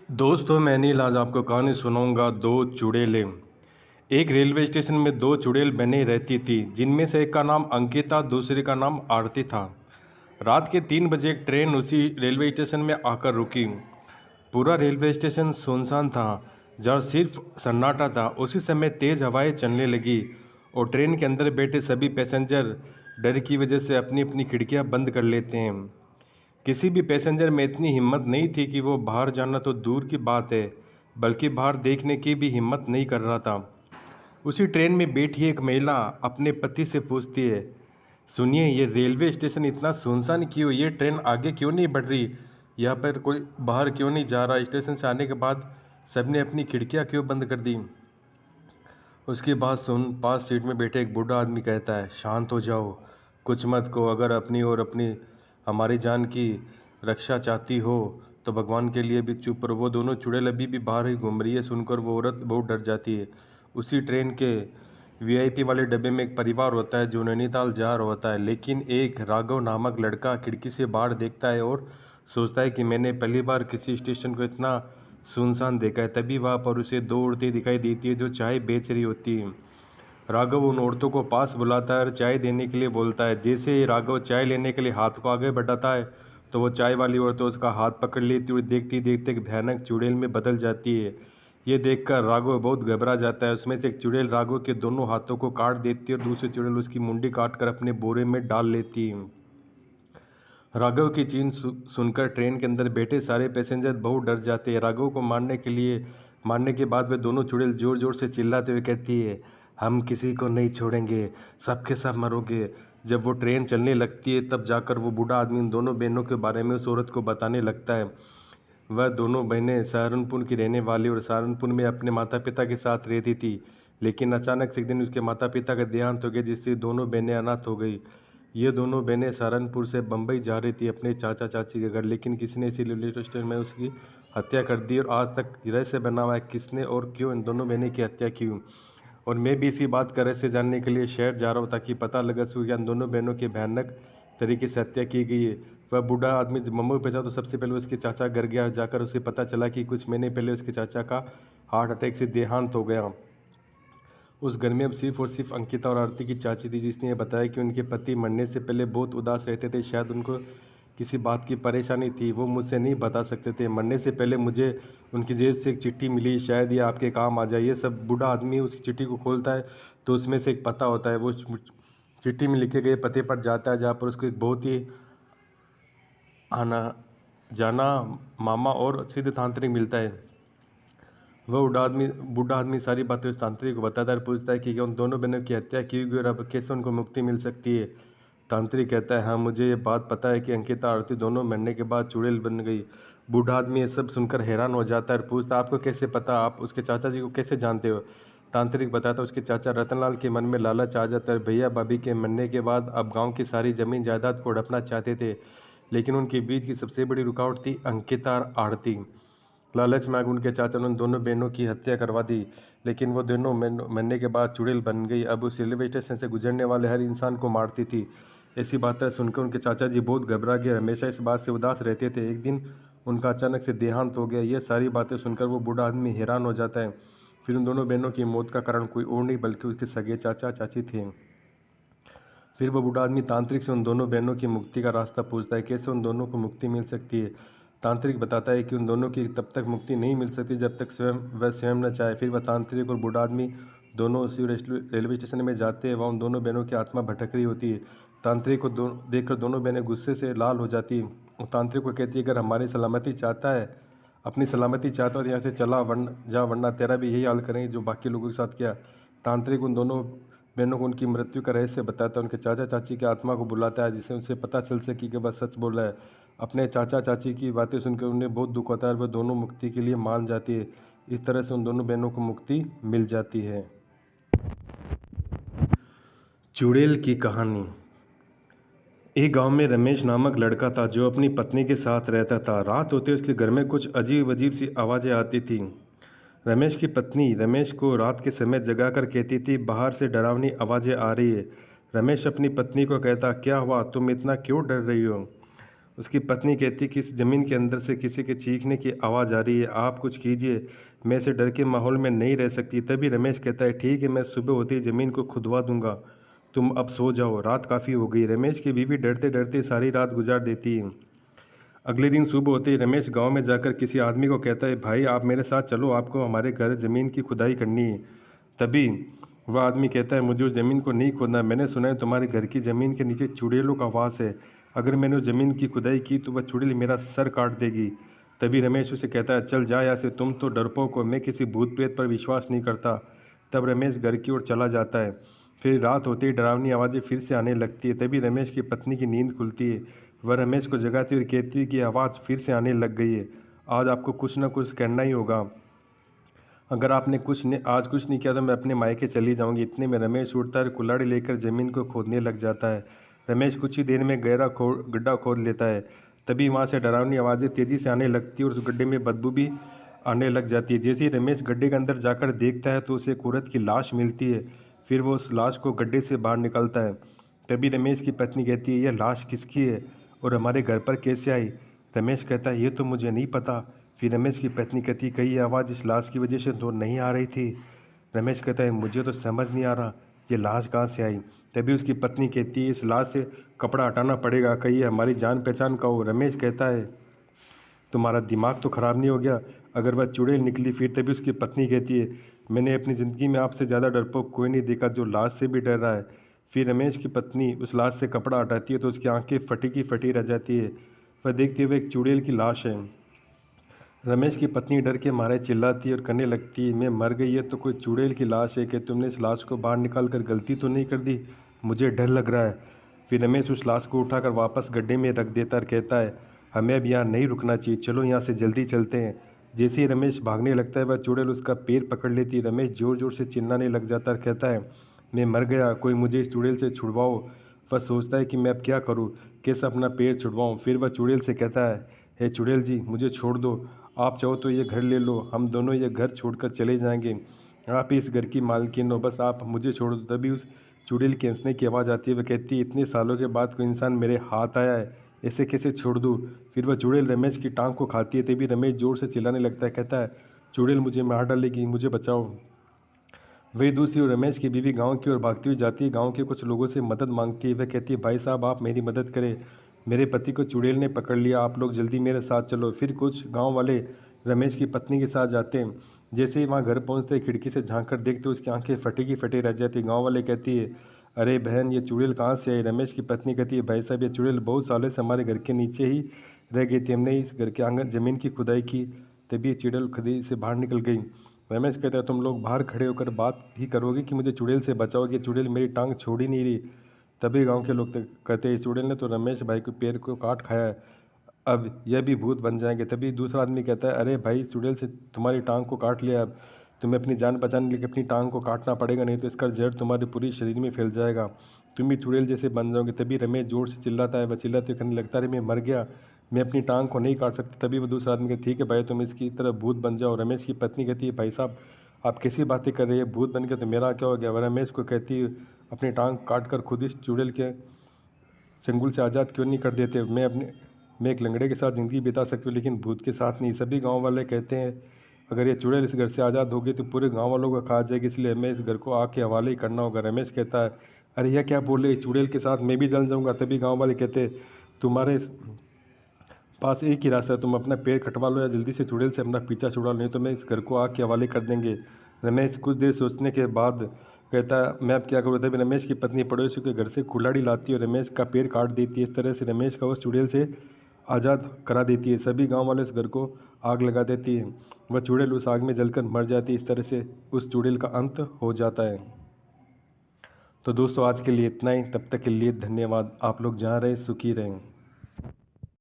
दोस्तों मैं नील आज आपको कहानी सुनाऊंगा दो चुड़ैलें। एक रेलवे स्टेशन में दो चुड़ैल बनी रहती थी, जिनमें से एक का नाम अंकिता, दूसरे का नाम आरती था। रात के 3 बजे एक ट्रेन उसी रेलवे स्टेशन में आकर रुकी। पूरा रेलवे स्टेशन सुनसान था, जहाँ सिर्फ सन्नाटा था। उसी समय तेज हवाएं चलने लगी और ट्रेन के अंदर बैठे सभी पैसेंजर डर की वजह से अपनी अपनी खिड़कियां बंद कर लेते हैं। किसी भी पैसेंजर में इतनी हिम्मत नहीं थी कि वो बाहर जाना तो दूर की बात है, बल्कि बाहर देखने की भी हिम्मत नहीं कर रहा था। उसी ट्रेन में बैठी एक महिला अपने पति से पूछती है, सुनिए, ये रेलवे स्टेशन इतना सुनसान क्यों? ये ट्रेन आगे क्यों नहीं बढ़ रही? यहाँ पर कोई बाहर क्यों नहीं जा रहा? स्टेशन से आने के बाद सबने अपनी खिड़कियाँ क्यों बंद कर दी? उसकी बात सुन पास सीट में बैठे एक बूढ़ा आदमी कहता है, शांत हो जाओ, कुछ मत कहो। अगर अपनी और अपनी हमारी जान की रक्षा चाहती हो तो भगवान के लिए भी चुप रहो। वो दोनों चुड़ैल अभी भी बाहर ही घूम रही है। सुनकर वो औरत बहुत डर जाती है। उसी ट्रेन के वीआईपी वाले डब्बे में एक परिवार होता है जो नैनीताल जा रहा होता है, लेकिन एक राघव नामक लड़का खिड़की से बाहर देखता है और सोचता है कि मैंने पहली बार किसी स्टेशन को इतना सुनसान देखा है। तभी वहाँ पर उसे दो औरतें दिखाई देती है जो चाय बेच रही होती हैं। राघव उन औरतों को पास बुलाता है और चाय देने के लिए बोलता है। जैसे ही राघव चाय लेने के लिए हाथ को आगे बढ़ाता है तो वो चाय वाली औरतें उसका हाथ पकड़ लेती है और देखती देखते एक भयानक चुड़ैल में बदल जाती है। ये देखकर राघव बहुत घबरा जाता है। उसमें से एक चुड़ैल राघव के दोनों हाथों को काट देती है और दूसरी चुड़ैल उसकी मुंडी काट कर अपने बोरे में डाल लेती है। राघव की चीन सुनकर ट्रेन के अंदर बैठे सारे पैसेंजर बहुत डर जाते हैं। राघव को मारने के बाद वे दोनों चुड़ैल जोर जोर से चिल्लाते हुए कहती है, हम किसी को नहीं छोड़ेंगे, सबके सब मरोगे। जब वो ट्रेन चलने लगती है तब जाकर वो बूढ़ा आदमी उन दोनों बहनों के बारे में उस औरत को बताने लगता है। वह दोनों बहनें सहारनपुर की रहने वाली और सहारनपुर में अपने माता पिता के साथ रहती थी, लेकिन अचानक से एक दिन उसके माता पिता का देहांत हो गया, जिससे दोनों बहनें अनाथ हो गई। ये दोनों बहनें सहारनपुर से बम्बई जा रही थी अपने चाचा चाची के घर, लेकिन किसी ने इसी रेलवे स्टेशन में उसकी हत्या कर दी और आज तक रहस्य बना हुआ है किसने और क्यों इन दोनों बहनें की हत्या की। और मैं भी इसी बात का रहस्य जानने के लिए शहर जा रहा हूँ ताकि पता लगा सके कि इन दोनों बहनों की भयानक तरीके से हत्या की गई है। वह बूढ़ा आदमी जब मुंबई पहुंचा तो सबसे पहले उसके चाचा घर गया। जाकर उसे पता चला कि कुछ महीने पहले उसके चाचा का हार्ट अटैक से देहांत हो गया। उस घर में अब सिर्फ और सिर्फ अंकिता और आरती की चाची थी, जिसने ये बताया कि उनके पति मरने से पहले बहुत उदास रहते थे। शायद उनको किसी बात की परेशानी थी, वो मुझसे नहीं बता सकते थे। मरने से पहले मुझे उनकी जेब से एक चिट्ठी मिली, शायद ये आपके काम आ जाए। ये सब बूढ़ा आदमी उस चिट्ठी को खोलता है तो उसमें से एक पता होता है। वो चिट्ठी में लिखे गए पते पर जाता है, जहाँ पर उसको एक बहुत ही आना जाना मामा और सिद्ध तांत्रिक मिलता है। वह बूढ़ा आदमी सारी बातें उस तांत्रिक को बताता है और पूछता है कि क्या उन दोनों बहनों की हत्या की गई और अब कैसे उनको मुक्ति मिल सकती है। तांत्रिक कहता है, हाँ, मुझे ये बात पता है कि अंकिता आरती दोनों मरने के बाद चुड़ैल बन गई। बूढ़ा आदमी ये सब सुनकर हैरान हो जाता है और पूछता है, आपको कैसे पता? आप उसके चाचा जी को कैसे जानते हो? तांत्रिक बताता है, उसके चाचा रतनलाल के मन में लालच आ जाता है। भैया भाभी के मरने के बाद अब गाँव की सारी जमीन जायदाद को हड़पना चाहते थे, लेकिन उनके बीच की सबसे बड़ी रुकावट थी अंकिता और आरती। लालच में आकर उनके चाचा ने उन दोनों बहनों की हत्या करवा दी, लेकिन वो दोनों मरने के बाद चुड़ैल बन गई। अब उस रेलवे स्टेशन से गुजरने वाले हर इंसान को मारती थी। ऐसी बातें सुनकर उनके चाचा जी बहुत घबरा गए। हमेशा इस बात से उदास रहते थे। एक दिन उनका अचानक से देहांत हो गया। ये सारी बातें सुनकर वो बूढ़ा आदमी हैरान हो जाता है। फिर उन दोनों बहनों की मौत का कारण कोई और नहीं बल्कि उसके सगे चाचा चाची थे। फिर वह बूढ़ा आदमी तांत्रिक से उन दोनों बहनों की मुक्ति का रास्ता पूछता है, कैसे उन दोनों को मुक्ति मिल सकती है। तांत्रिक बताता है कि उन दोनों की तब तक मुक्ति नहीं मिल सकती जब तक वह स्वयं न चाहे। फिर वह तांत्रिक और बूढ़ा आदमी दोनों उसी रेलवे स्टेशन में जाते हैं। वहाँ उन दोनों बहनों की आत्मा भटक रही होती है। तांत्रिक को देखकर दोनों बहनें गुस्से से लाल हो जाती है और तांत्रिक को कहती है, अगर हमारी सलामती चाहता है, अपनी सलामती चाहता है तो यहाँ से चला वरना तेरा भी यही हाल करेंगे जो बाकी लोगों के साथ किया। तांत्रिक उन दोनों बहनों को उनकी मृत्यु का रहस्य बताता है। उनके चाचा चाची की आत्मा को बुलाता है, जिससे उनसे पता चल सके कि वह सच बोल रहा है। अपने चाचा चाची की बातें सुनकर उन्हें बहुत दुख होता है और वह दोनों मुक्ति के लिए मान जाती है। इस तरह से उन दोनों बहनों को मुक्ति मिल जाती है। चुड़ैल की कहानी। एक गांव में रमेश नामक लड़का था जो अपनी पत्नी के साथ रहता था। रात होते उसके घर में कुछ अजीब अजीब सी आवाज़ें आती थीं। रमेश की पत्नी रमेश को रात के समय जगाकर कहती थी, बाहर से डरावनी आवाज़ें आ रही है। रमेश अपनी पत्नी को कहता, क्या हुआ, तुम इतना क्यों डर रही हो? उसकी पत्नी कहती कि इस ज़मीन के अंदर से किसी के चीखने की आवाज़ आ रही है, आप कुछ कीजिए, मैं इसे डर के माहौल में नहीं रह सकती। तभी रमेश कहता है, ठीक है, मैं सुबह होते ही ज़मीन को खुदवा दूंगा, तुम अब सो जाओ, रात काफ़ी हो गई। रमेश की बीवी डरते डरते सारी रात गुजार देती है। अगले दिन सुबह होते ही रमेश गांव में जाकर किसी आदमी को कहता है, भाई आप मेरे साथ चलो, आपको हमारे घर ज़मीन की खुदाई करनी है। तभी वह आदमी कहता है, मुझे उस ज़मीन को नहीं खोदना, मैंने सुना है तुम्हारे घर की ज़मीन के नीचे चुड़ैलों का वास है, अगर मैंने उस ज़मीन की खुदाई की तो वह चुड़ैल मेरा सर काट देगी। तभी रमेश उसे कहता है, चल जा यहाँ से, तुम तो डरपोक हो, मैं किसी भूत प्रेत पर विश्वास नहीं करता। तब रमेश घर की ओर चला जाता है। फिर रात होते ही डरावनी आवाज़ें फिर से आने लगती है। तभी रमेश की पत्नी की नींद खुलती है। वह रमेश को जगाती हुई कहती है कि आवाज़ फिर से आने लग गई है, आज आपको कुछ ना कुछ करना ही होगा, अगर आपने आज कुछ नहीं किया तो मैं अपने मायके चली जाऊंगी। इतने में रमेश उठता है और कुल्हाड़ी लेकर ज़मीन को खोदने लग जाता है। रमेश कुछ ही देर में गड्ढा खोद लेता है। तभी वहाँ से डरावनी आवाज़ें तेज़ी से आने लगती है और उस गड्ढे में बदबू भी आने लग जाती है। जैसे ही रमेश गड्ढे के अंदर जाकर देखता है तो उसे एक औरत की लाश मिलती है। फिर वो उस लाश को गड्ढे से बाहर निकलता है। तभी रमेश की पत्नी कहती है, यह लाश किसकी है और हमारे घर पर कैसे आई? रमेश कहता है, ये तो मुझे नहीं पता। फिर रमेश की पत्नी कहती, कहीं ये आवाज़ इस लाश की वजह से तो नहीं आ रही थी? रमेश कहता है, मुझे तो समझ नहीं आ रहा ये लाश कहाँ से आई। तभी उसकी पत्नी कहती है, इस लाश से कपड़ा हटाना पड़ेगा, कहीं ये हमारी जान पहचान का हो। रमेश कहता है, तुम्हारा दिमाग तो ख़राब नहीं हो गया, अगर वह चुड़ैल निकली फिर? तभी उसकी पत्नी कहती है, मैंने अपनी ज़िंदगी में आपसे ज़्यादा डरपोक कोई नहीं देखा जो लाश से भी डर रहा है। फिर रमेश की पत्नी उस लाश से कपड़ा हटाती है तो उसकी आंखें फटी की फटी रह जाती है। वह देखते हुए एक चुड़ैल की लाश है। रमेश की पत्नी डर के मारे चिल्लाती है और कहने लगती है, मैं मर गई है तो कोई चुड़ैल की लाश है कि तुमने इस लाश को बाहर निकाल कर गलती तो नहीं कर दी? मुझे डर लग रहा है। फिर रमेश उस लाश को उठाकर वापस गड्ढे में रख देता और कहता है, हमें अब यहाँ नहीं रुकना चाहिए, चलो यहाँ से जल्दी चलते हैं। जैसे ही रमेश भागने लगता है वह चुड़ैल उसका पैर पकड़ लेती है। रमेश ज़ोर ज़ोर से चिल्लाने लग जाता और कहता है, मैं मर गया, कोई मुझे इस चुड़ैल से छुड़वाओ। वह सोचता है कि मैं अब क्या करूँ, कैसे अपना पैर छुड़वाऊँ। फिर वह चुड़ैल से कहता है, हे चुड़ैल जी, मुझे छोड़ दो, आप चाहो तो ये घर ले लो, हम दोनों ये घर छोड़कर चले जाएंगे, आप ही इस घर की मालकिन हो, बस आप मुझे छोड़ दो। तभी उस चुड़ैल के हंसने की आवाज़ आती है। वह कहती है, इतने सालों के बाद कोई इंसान मेरे हाथ आया है, ऐसे कैसे छोड़ दूँ? फिर वह चुड़ैल रमेश की टांग को खाती है। तभी रमेश जोर से चिल्लाने लगता है, कहता है, चुड़ैल मुझे मार डालेगी, मुझे बचाओ। वही दूसरी ओर रमेश की बीवी गांव की ओर भागती हुई जाती है, गांव के कुछ लोगों से मदद मांगती है। वह कहती है, भाई साहब आप मेरी मदद करें, मेरे पति को चुड़ैल ने पकड़ लिया, आप लोग जल्दी मेरे साथ चलो। फिर कुछ गांव वाले रमेश की पत्नी के साथ जाते हैं। जैसे ही वहाँ घर पहुँचते खिड़की से झाँक कर देखते उसकी आंखें फटी की फटी रह जाती। गाँव वाले कहती है, अरे बहन ये चुड़ैल कहाँ से आई? रमेश की पत्नी कहती है, भाई साहब ये चुड़ैल बहुत सालों से हमारे घर के नीचे ही रह गई थी, हमने इस घर के आंगन ज़मीन की खुदाई की, तभी ये चुड़ैल खुदाई से बाहर निकल गई। रमेश कहता है, तुम लोग बाहर खड़े होकर बात ही करोगे कि मुझे चुड़ैल से बचाओगे? चुड़ैल मेरी टांग छोड़ ही नहीं रही। तभी गांव के लोग कहते हैं, चुड़ैल ने तो रमेश भाई के पैर को काट खाया है, अब यह भी भूत बन जाएंगे। तभी दूसरा आदमी कहता है, अरे भाई चुड़ैल से तुम्हारी टांग को काट लिया, अब तुम्हें अपनी जान बचाने के लिए अपनी टांग को काटना पड़ेगा, नहीं तो इसका जहर तुम्हारे पूरे शरीर में फैल जाएगा, तुम भी चुड़ैल जैसे बन जाओगे। तभी रमेश जोर से चिल्लाता है। वह चिल्लाते हुए कहने लगता है, मैं मर गया, मैं अपनी टांग को नहीं काट सकती। तभी वो दूसरा आदमी कहता है, ठीक है भाई तुम इसकी तरह भूत बन जाओ। रमेश की पत्नी कहती है, भाई साहब आप कैसी बातें कर रहे हैं, भूत बन गया तो मेरा क्या हो गया? वह रमेश को कहती है, अपनी टांग काट कर खुद इस चुड़ैल के चंगुल से आज़ाद क्यों नहीं कर देते? मैं एक लंगड़े के साथ ज़िंदगी बिता सकती हूँ लेकिन भूत के साथ नहीं। सभी गांव वाले कहते हैं, अगर ये चुड़ैल इस घर से आज़ाद होगी तो पूरे गांव वालों को खा जाएगी, इसलिए हमें इस घर को आग के हवाले ही करना होगा। रमेश कहता है, अरे यह क्या बोले, इस चुड़ैल के साथ मैं भी जल जाऊँगा। तभी गाँव वाले कहते हैं, तुम्हारे पास एक ही रास्ता है, तुम अपना पैर कटवा लो या जल्दी से चुड़ैल से अपना पीछा छुड़ा लो, नहीं तो मैं इस घर को आग के हवाले कर देंगे। रमेश कुछ देर सोचने के बाद कहता है, मैं अब क्या करूँ? तभी रमेश की पत्नी पड़ोसी के घर से कुल्हाड़ी लाती है और रमेश का पैर काट देती है। इस तरह से रमेश का उस चुड़ैल से आज़ाद करा देती है। सभी गांव वाले उस घर को आग लगा देती हैं। वह चुड़ैल उस आग में जलकर मर जाती है। इस तरह से उस चुड़ैल का अंत हो जाता है। तो दोस्तों आज के लिए इतना ही, तब तक के लिए धन्यवाद। आप लोग जहाँ रहें सुखी रहें।